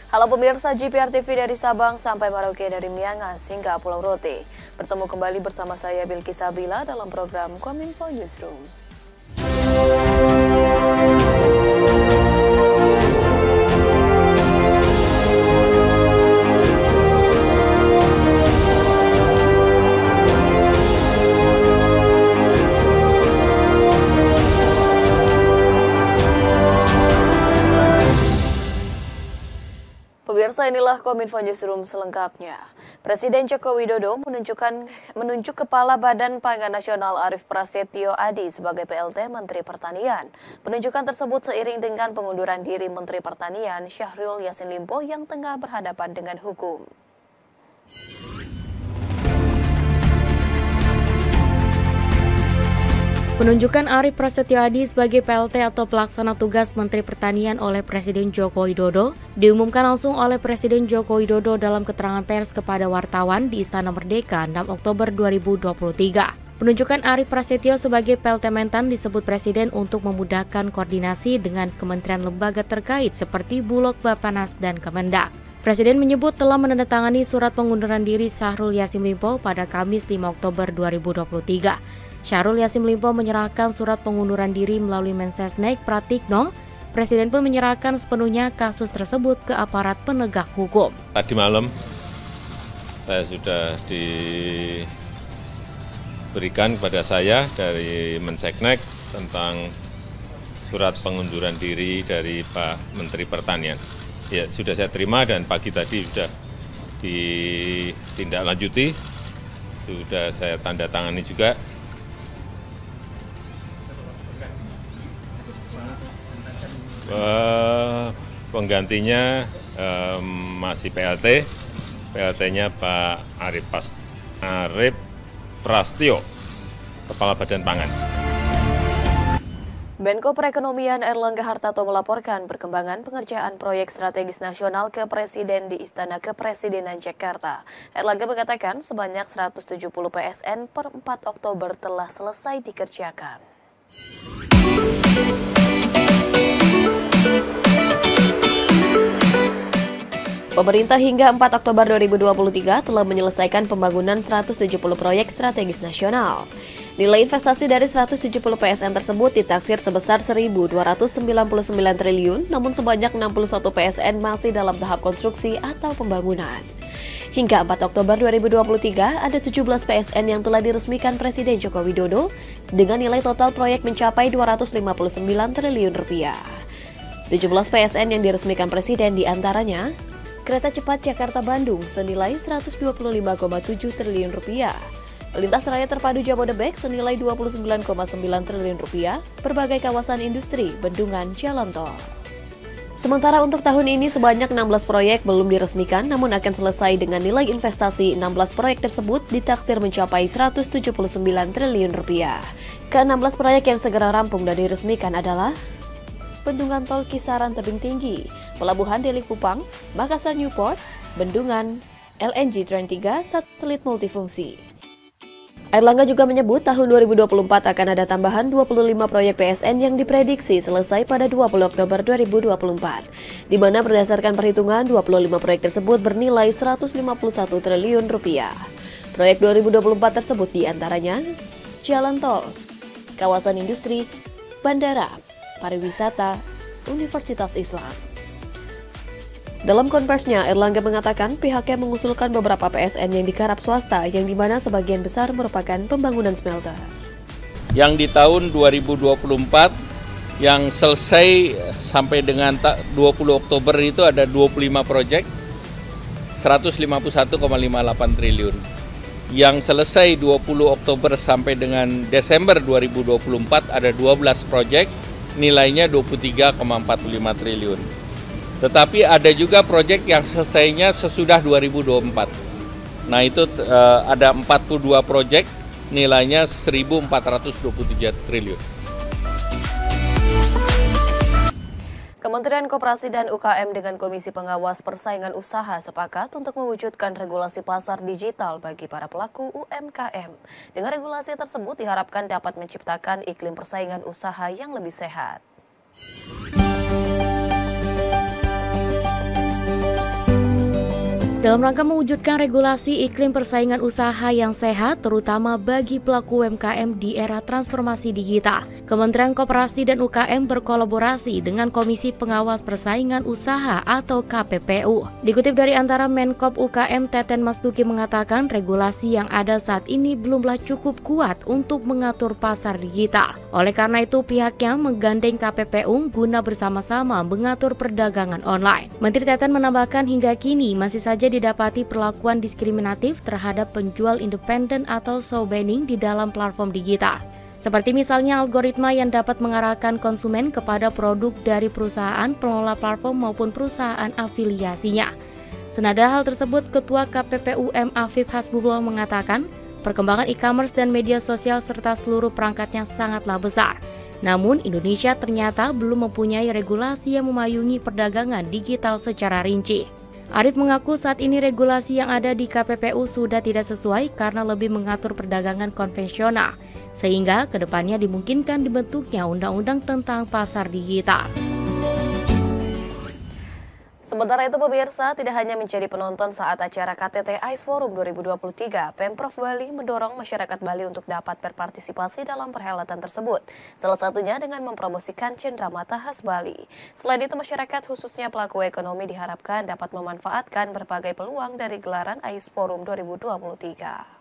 Halo pemirsa GPR TV dari Sabang sampai Merauke, dari Miangas hingga Pulau Rote. Bertemu kembali bersama saya Bilqis Sabila dalam program Kominfo Newsroom. Pemirsa, inilah Kominfo Newsroom selengkapnya. Presiden Joko Widodo menunjuk Kepala Badan Pangan Nasional Arief Prasetyo Adi sebagai PLT Menteri Pertanian. Penunjukan tersebut seiring dengan pengunduran diri Menteri Pertanian Syahrul Yassin Limpo yang tengah berhadapan dengan hukum. Penunjukan Arief Prasetyo Adi sebagai PLT atau Pelaksana Tugas Menteri Pertanian oleh Presiden Joko Widodo diumumkan langsung oleh Presiden Joko Widodo dalam keterangan pers kepada wartawan di Istana Merdeka 6 Oktober 2023. Penunjukan Arief Prasetyo sebagai PLT Mentan disebut Presiden untuk memudahkan koordinasi dengan kementerian lembaga terkait seperti Bulog, Bappenas, dan Kemendak. Presiden menyebut telah menandatangani surat pengunduran diri Syahrul Yassin Limpo pada Kamis 5 Oktober 2023. Syahrul Yassin Limpo menyerahkan surat pengunduran diri melalui Mensesnek Pratikno. Presiden pun menyerahkan sepenuhnya kasus tersebut ke aparat penegak hukum. Tadi malam saya sudah diberikan kepada saya dari Menseknek tentang surat pengunduran diri dari Pak Menteri Pertanian. Ya, sudah saya terima dan pagi tadi sudah ditindaklanjuti, sudah saya tanda tangani juga. Penggantinya masih PLT-nya Pak Arief Prasetyo, Kepala Badan Pangan. Menko Perekonomian Erlangga Hartarto melaporkan perkembangan pengerjaan proyek strategis nasional ke Presiden di Istana Kepresidenan Jakarta. Erlangga mengatakan sebanyak 170 PSN per 4 Oktober telah selesai dikerjakan. Pemerintah hingga 4 Oktober 2023 telah menyelesaikan pembangunan 170 proyek strategis nasional. Nilai investasi dari 170 PSN tersebut ditaksir sebesar 1.299 triliun, namun sebanyak 61 PSN masih dalam tahap konstruksi atau pembangunan. Hingga 4 Oktober 2023, ada 17 PSN yang telah diresmikan Presiden Joko Widodo dengan nilai total proyek mencapai 259 triliun rupiah. 17 PSN yang diresmikan Presiden diantaranya Kereta Cepat Jakarta-Bandung senilai 125,7 triliun rupiah, Lintas Raya Terpadu Jabodebek senilai 29,9 triliun rupiah, berbagai kawasan industri, bendungan, jalan tol. Sementara untuk tahun ini sebanyak 16 proyek belum diresmikan namun akan selesai dengan nilai investasi 16 proyek tersebut ditaksir mencapai 179 triliun rupiah. Ke-16 proyek yang segera rampung dan diresmikan adalah Bendungan Tol Kisaran Tebing Tinggi, Pelabuhan Deli Kupang, Makassar Newport, Bendungan, LNG Train 3, Satelit Multifungsi. Erlangga juga menyebut tahun 2024 akan ada tambahan 25 proyek PSN yang diprediksi selesai pada 20 Oktober 2024, di mana berdasarkan perhitungan 25 proyek tersebut bernilai 151 triliun rupiah. Proyek 2024 tersebut diantaranya jalan tol, kawasan industri, bandara, pariwisata, Universitas Islam. Dalam konversinya, Erlangga mengatakan pihaknya mengusulkan beberapa PSN yang digarap swasta yang dimana sebagian besar merupakan pembangunan smelter. Yang di tahun 2024 yang selesai sampai dengan 20 Oktober itu ada 25 proyek, 151,58 triliun. Yang selesai 20 Oktober sampai dengan Desember 2024 ada 12 proyek, nilainya 23,45 triliun. Tetapi ada juga proyek yang selesainya sesudah 2024. Nah itu ada 42 proyek, nilainya 1.423 triliun. Kementerian Koperasi dan UKM dengan Komisi Pengawas Persaingan Usaha sepakat untuk mewujudkan regulasi pasar digital bagi para pelaku UMKM. Dengan regulasi tersebut diharapkan dapat menciptakan iklim persaingan usaha yang lebih sehat. Dalam rangka mewujudkan regulasi iklim persaingan usaha yang sehat, terutama bagi pelaku UMKM di era transformasi digital, Kementerian Koperasi dan UKM berkolaborasi dengan Komisi Pengawas Persaingan Usaha atau KPPU. Dikutip dari antara Menkop UKM, Teten Mastuki mengatakan regulasi yang ada saat ini belumlah cukup kuat untuk mengatur pasar digital. Oleh karena itu, pihaknya menggandeng KPPU guna bersama-sama mengatur perdagangan online. Menteri Teten menambahkan hingga kini masih saja didapati perlakuan diskriminatif terhadap penjual independen atau show banning di dalam platform digital. Seperti misalnya algoritma yang dapat mengarahkan konsumen kepada produk dari perusahaan pengelola platform maupun perusahaan afiliasinya. Senada hal tersebut, Ketua KPPU M. Afif Hasbullah mengatakan, perkembangan e-commerce dan media sosial serta seluruh perangkatnya sangatlah besar. Namun, Indonesia ternyata belum mempunyai regulasi yang memayungi perdagangan digital secara rinci. Arif mengaku saat ini regulasi yang ada di KPPU sudah tidak sesuai karena lebih mengatur perdagangan konvensional, sehingga kedepannya dimungkinkan dibentuknya undang-undang tentang pasar digital. Sementara itu pemirsa, tidak hanya menjadi penonton saat acara KTT ICE Forum 2023, Pemprov Bali mendorong masyarakat Bali untuk dapat berpartisipasi dalam perhelatan tersebut. Salah satunya dengan mempromosikan cenderamata khas Bali. Selain itu, masyarakat khususnya pelaku ekonomi diharapkan dapat memanfaatkan berbagai peluang dari gelaran ICE Forum 2023.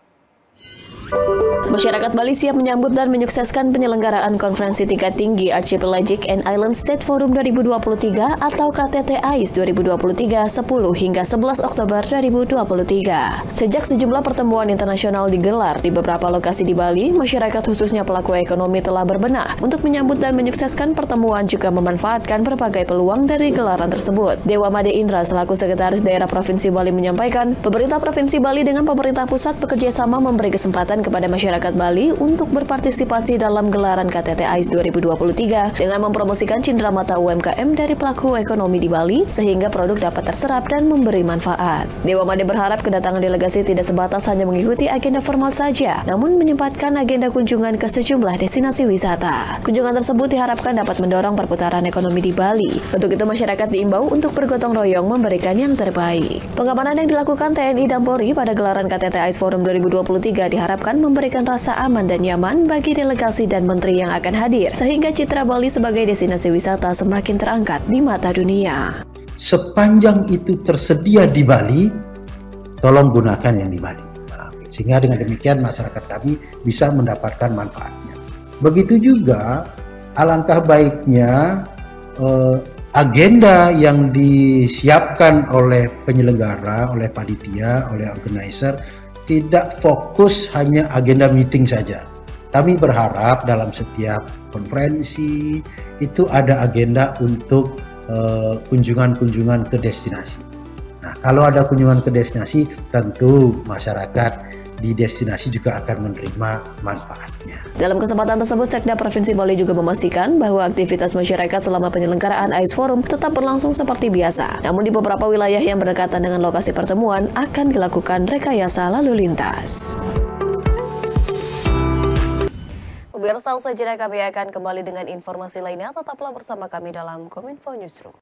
Masyarakat Bali siap menyambut dan menyukseskan penyelenggaraan konferensi tingkat tinggi Archipelagic and Island State Forum 2023 atau KTT ICE 2023 10 hingga 11 Oktober 2023. Sejak sejumlah pertemuan internasional digelar di beberapa lokasi di Bali, masyarakat khususnya pelaku ekonomi telah berbenah untuk menyambut dan menyukseskan pertemuan juga memanfaatkan berbagai peluang dari gelaran tersebut. Dewa Made Indra selaku Sekretaris Daerah Provinsi Bali menyampaikan, pemerintah Provinsi Bali dengan pemerintah pusat bekerja sama memberi kesempatan kepada masyarakat Bali untuk berpartisipasi dalam gelaran KTT ICE 2023 dengan mempromosikan cenderamata UMKM dari pelaku ekonomi di Bali sehingga produk dapat terserap dan memberi manfaat. Dewa Made berharap kedatangan delegasi tidak sebatas hanya mengikuti agenda formal saja, namun menyempatkan agenda kunjungan ke sejumlah destinasi wisata. Kunjungan tersebut diharapkan dapat mendorong perputaran ekonomi di Bali. Untuk itu masyarakat diimbau untuk bergotong royong memberikan yang terbaik. Pengamanan yang dilakukan TNI dan Polri pada gelaran KTT ICE Forum 2023 diharapkan memberikan rasa aman dan nyaman bagi delegasi dan menteri yang akan hadir, sehingga citra Bali sebagai destinasi wisata semakin terangkat di mata dunia. Sepanjang itu tersedia di Bali, tolong gunakan yang di Bali. Sehingga dengan demikian masyarakat kami bisa mendapatkan manfaatnya. Begitu juga alangkah baiknya agenda yang disiapkan oleh penyelenggara, oleh panitia, oleh organizer tidak fokus hanya agenda meeting saja. Kami berharap dalam setiap konferensi itu ada agenda untuk kunjungan-kunjungan ke destinasi. Nah, kalau ada kunjungan ke destinasi, tentu masyarakat di destinasi juga akan menerima manfaatnya. Dalam kesempatan tersebut, Sekda Provinsi Bali juga memastikan bahwa aktivitas masyarakat selama penyelenggaraan ICE Forum tetap berlangsung seperti biasa. Namun di beberapa wilayah yang berdekatan dengan lokasi pertemuan akan dilakukan rekayasa lalu lintas. Pemirsa, usai jeda kami akan kembali dengan informasi lainnya. Tetaplah bersama kami dalam Kominfo Newsroom.